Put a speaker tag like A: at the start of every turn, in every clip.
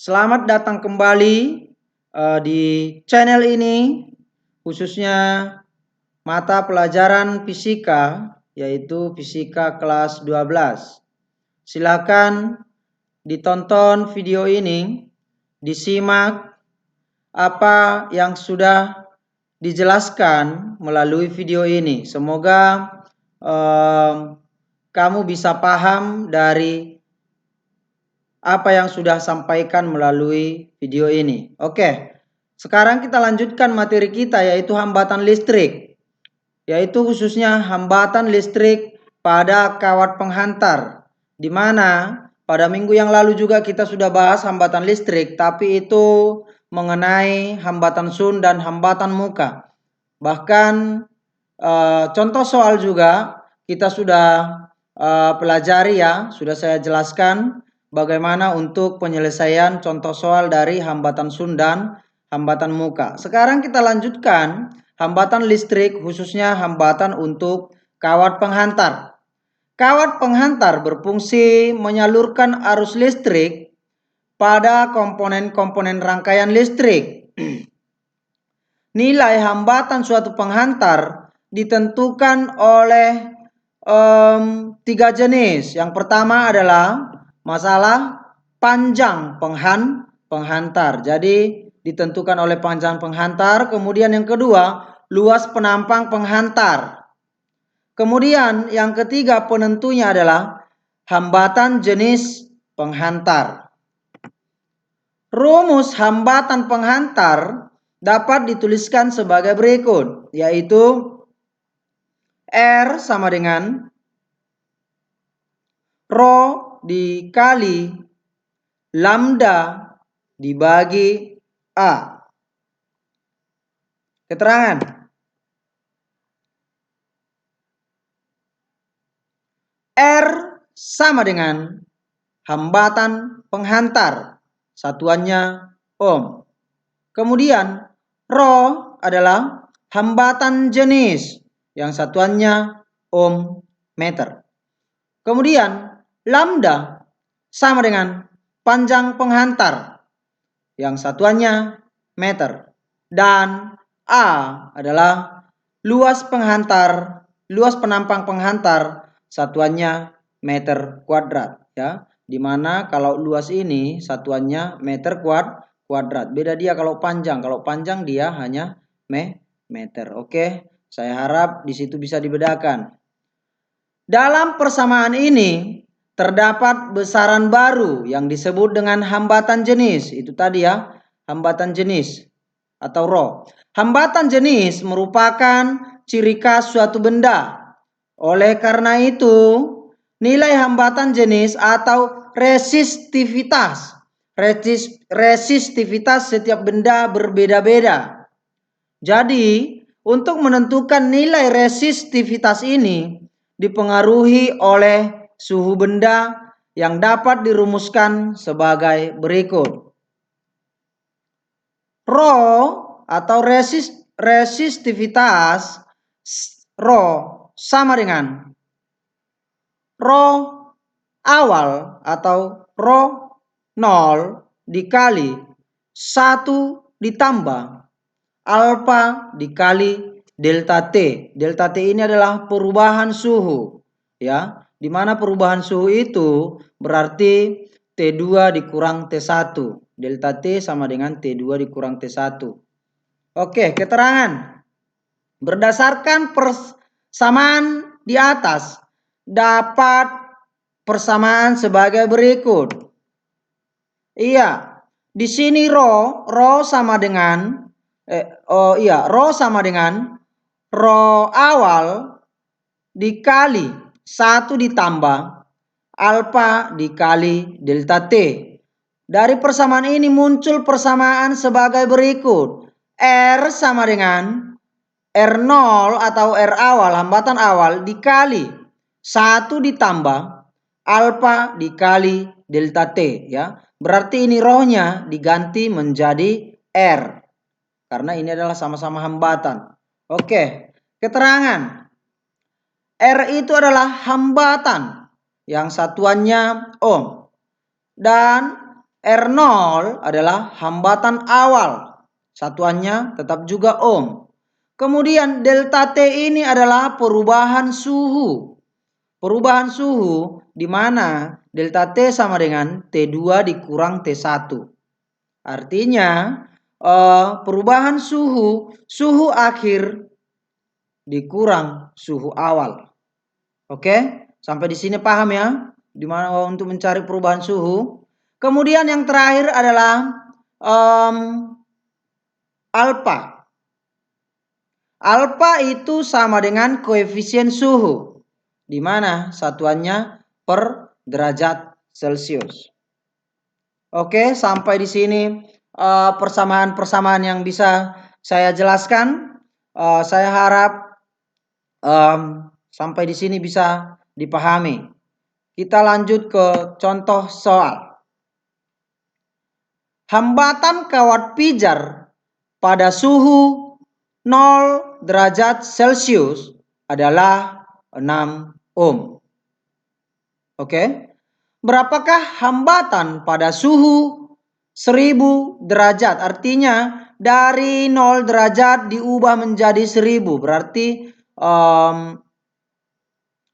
A: Selamat datang kembali di channel ini, khususnya mata pelajaran fisika, yaitu fisika kelas 12. Silakan ditonton video ini, disimak apa yang sudah dijelaskan melalui video ini. Semoga kamu bisa paham dari apa yang sudah sampaikan melalui video ini. Oke, sekarang kita lanjutkan materi kita, yaitu hambatan listrik, yaitu khususnya hambatan listrik pada kawat penghantar, di mana pada minggu yang lalu juga kita sudah bahas hambatan listrik, tapi itu mengenai hambatan sun dan hambatan muka. Bahkan contoh soal juga kita sudah pelajari ya, sudah saya jelaskan bagaimana untuk penyelesaian contoh soal dari hambatan sun dan hambatan muka. Sekarang kita lanjutkan hambatan listrik, khususnya hambatan untuk kawat penghantar. Kawat penghantar berfungsi menyalurkan arus listrik pada komponen-komponen rangkaian listrik. Nilai hambatan suatu penghantar ditentukan oleh 3 jenis. Yang pertama adalah masalah panjang penghantar. Jadi ditentukan oleh panjang penghantar. Kemudian yang kedua, luas penampang penghantar. Kemudian yang ketiga penentunya adalah hambatan jenis penghantar. Rumus hambatan penghantar dapat dituliskan sebagai berikut, yaitu R sama dengan Rho dikali lambda dibagi A. Keterangan. R sama dengan hambatan penghantar, satuannya ohm. Kemudian Rho adalah hambatan jenis, yang satuannya ohm meter. Kemudian lambda sama dengan panjang penghantar, yang satuannya meter. Dan A adalah luas penghantar, luas penampang penghantar, satuannya meter kuadrat ya. Dimana kalau luas ini satuannya meter kuadrat. Beda dia kalau panjang. Kalau panjang dia hanya meter. Oke, saya harap di situ bisa dibedakan. Dalam persamaan ini terdapat besaran baru yang disebut dengan hambatan jenis. Itu tadi ya, hambatan jenis atau Rho. Hambatan jenis merupakan ciri khas suatu benda. Oleh karena itu, nilai hambatan jenis atau resistivitas setiap benda berbeda-beda. Jadi, untuk menentukan nilai resistivitas ini dipengaruhi oleh suhu benda yang dapat dirumuskan sebagai berikut. Rho atau resistivitas Rho sama dengan Rho awal atau Rho 0 dikali 1 ditambah alfa dikali delta T. Delta T ini adalah perubahan suhu ya, di mana perubahan suhu itu berarti T2 dikurang T1. Delta T sama dengan T2 dikurang T1. Oke, keterangan. Berdasarkan persamaan di atas, dapat persamaan sebagai berikut. Iya, di sini Rho sama dengan Rho sama dengan Rho awal dikali 1 ditambah alfa dikali delta T. Dari persamaan ini muncul persamaan sebagai berikut. R sama dengan R0 atau R awal, hambatan awal dikali 1 ditambah alfa dikali delta T ya. Berarti ini rohnya diganti menjadi R. Karena ini adalah sama-sama hambatan. Oke, keterangan. R itu adalah hambatan yang satuannya ohm. Dan R0 adalah hambatan awal. Satuannya tetap juga ohm. Kemudian delta T ini adalah perubahan suhu. Perubahan suhu di mana delta T sama dengan T2 dikurang T1. Artinya perubahan suhu akhir dikurang suhu awal. Oke, sampai di sini paham ya? Di mana untuk mencari perubahan suhu. Kemudian yang terakhir adalah alfa. Alfa itu sama dengan koefisien suhu, di mana satuannya per derajat Celcius. Oke, sampai di sini persamaan-persamaan yang bisa saya jelaskan. Saya harap sampai di sini bisa dipahami. Kita lanjut ke contoh soal. Hambatan kawat pijar pada suhu 0 derajat Celcius adalah 6 ohm. Oke. Berapakah hambatan pada suhu 1000 derajat? Artinya dari 0 derajat diubah menjadi 1000. Berarti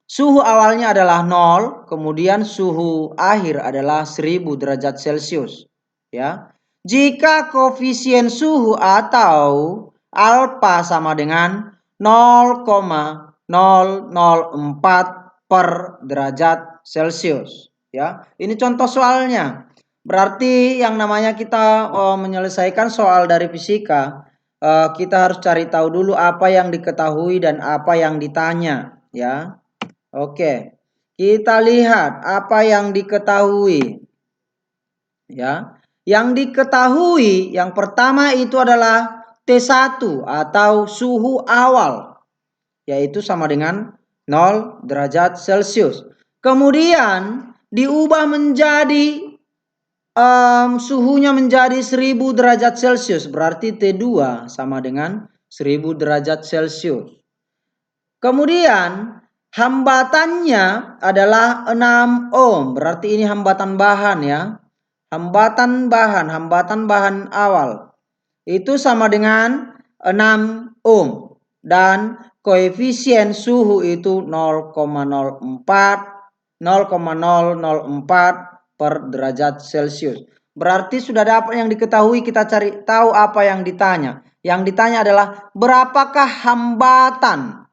A: suhu awalnya adalah 0, kemudian suhu akhir adalah 1000 derajat Celcius. Ya. Jika koefisien suhu atau alfa sama dengan 0,004 per derajat Celcius. Ya, ini contoh soalnya. Berarti yang namanya kita menyelesaikan soal dari fisika, kita harus cari tahu dulu apa yang diketahui dan apa yang ditanya. Ya. Oke, kita lihat apa yang diketahui. Ya, yang diketahui yang pertama itu adalah T1 atau suhu awal, yaitu sama dengan 0 derajat Celcius. Kemudian diubah menjadi suhunya menjadi 1000 derajat Celcius. Berarti T2 sama dengan 1000 derajat Celcius. Kemudian hambatannya adalah 6 ohm. Berarti ini hambatan bahan ya. Hambatan bahan awal. Itu sama dengan 6 ohm. Dan koefisien suhu itu 0,004 per derajat Celcius. Berarti sudah dapat yang diketahui, kita cari tahu apa yang ditanya. Yang ditanya adalah berapakah hambatan?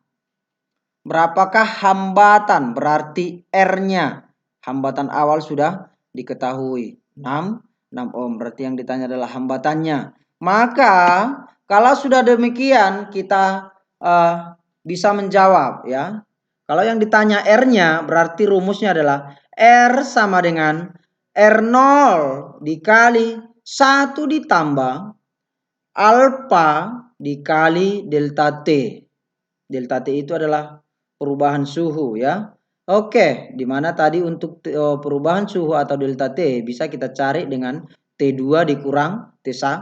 A: Berapakah hambatan? Berarti R-nya. Hambatan awal sudah diketahui. 6 ohm. Berarti yang ditanya adalah hambatannya. Maka kalau sudah demikian kita bisa menjawab ya. Kalau yang ditanya R-nya berarti rumusnya adalah R sama dengan R0 dikali 1 ditambah alfa dikali delta T. Delta T itu adalah perubahan suhu ya. Oke, dimana tadi untuk perubahan suhu atau delta T bisa kita cari dengan T2 dikurang T1.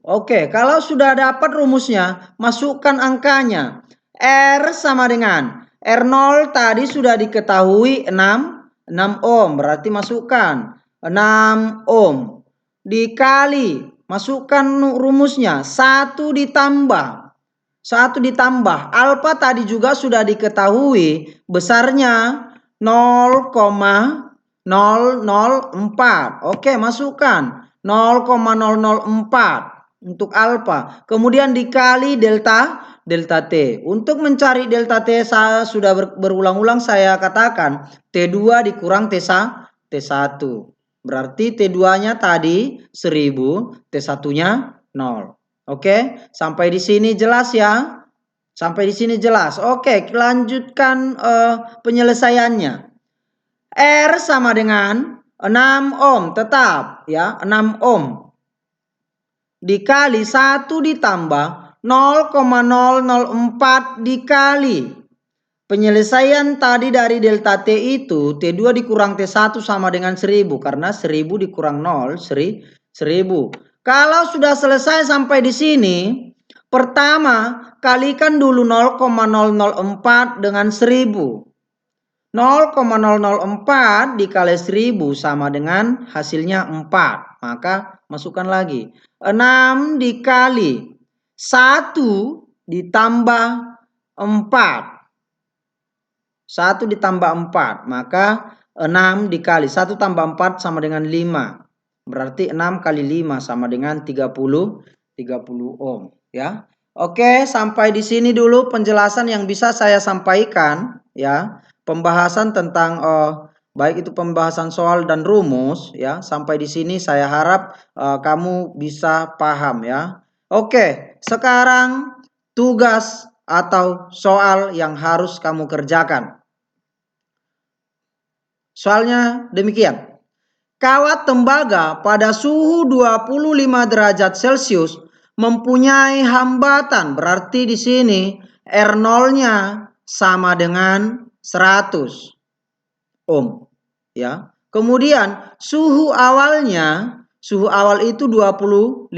A: Oke, kalau sudah dapat rumusnya, masukkan angkanya. R sama dengan R0 tadi sudah diketahui 6 ohm, berarti masukkan 6 ohm dikali, masukkan rumusnya 1 ditambah alfa tadi juga sudah diketahui besarnya 0,004. Oke, masukkan 0,004 untuk alfa. Kemudian dikali delta T. Untuk mencari delta T saya sudah berulang-ulang saya katakan T2 dikurang T1. Berarti T2-nya tadi 1000, T1-nya 0. Oke, sampai di sini jelas ya? Sampai di sini jelas. Oke, lanjutkan penyelesaiannya. R sama dengan 6 ohm tetap ya, 6 ohm. Dikali 1 ditambah 0,004 dikali. Penyelesaian tadi dari delta T itu T2 dikurang T1 sama dengan 1000 karena 1000 dikurang 0 1000. Kalau sudah selesai sampai di sini, pertama kalikan dulu 0,004 dengan 1000. 0,004 dikali 1000 sama dengan hasilnya 4. Maka masukkan lagi. 6 dikali 1 ditambah 4. 1 ditambah 4. Maka 6 dikali 1 tambah 4 sama dengan 5. Berarti 6 kali 5 sama dengan 30 ohm. Ya. Oke, sampai di sini dulu penjelasan yang bisa saya sampaikan. Ya. Pembahasan tentang baik itu pembahasan soal dan rumus ya. Sampai di sini saya harap kamu bisa paham ya. Oke, sekarang tugas atau soal yang harus kamu kerjakan. Soalnya demikian. Kawat tembaga pada suhu 25 derajat Celcius mempunyai hambatan, berarti di sini R0-nya sama dengan 100 ohm ya. Kemudian suhu awal itu 25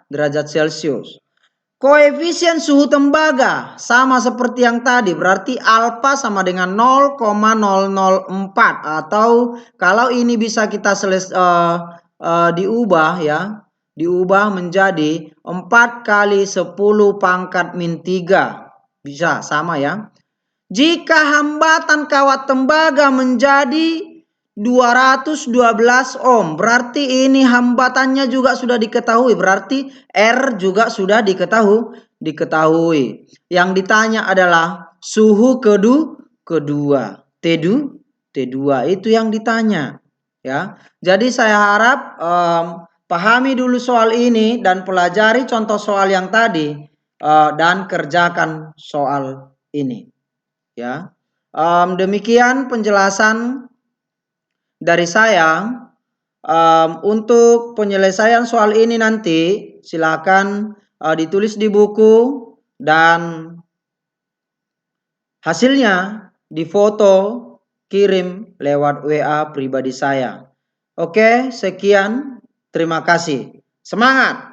A: derajat Celcius. Koefisien suhu tembaga sama seperti yang tadi, berarti alfa sama dengan 0,004, atau kalau ini bisa kita diubah ya, diubah menjadi 4 kali 10 pangkat min 3. Bisa sama ya. Jika hambatan kawat tembaga menjadi 212 ohm, berarti ini hambatannya juga sudah diketahui, berarti R juga sudah diketahui. Yang ditanya adalah suhu kedua, T2 itu yang ditanya ya. Jadi saya harap pahami dulu soal ini dan pelajari contoh soal yang tadi dan kerjakan soal ini ya. Demikian penjelasan dari saya. Untuk penyelesaian soal ini nanti silakan ditulis di buku dan hasilnya difoto kirim lewat WA pribadi saya. Oke, sekian. Terima kasih. Semangat!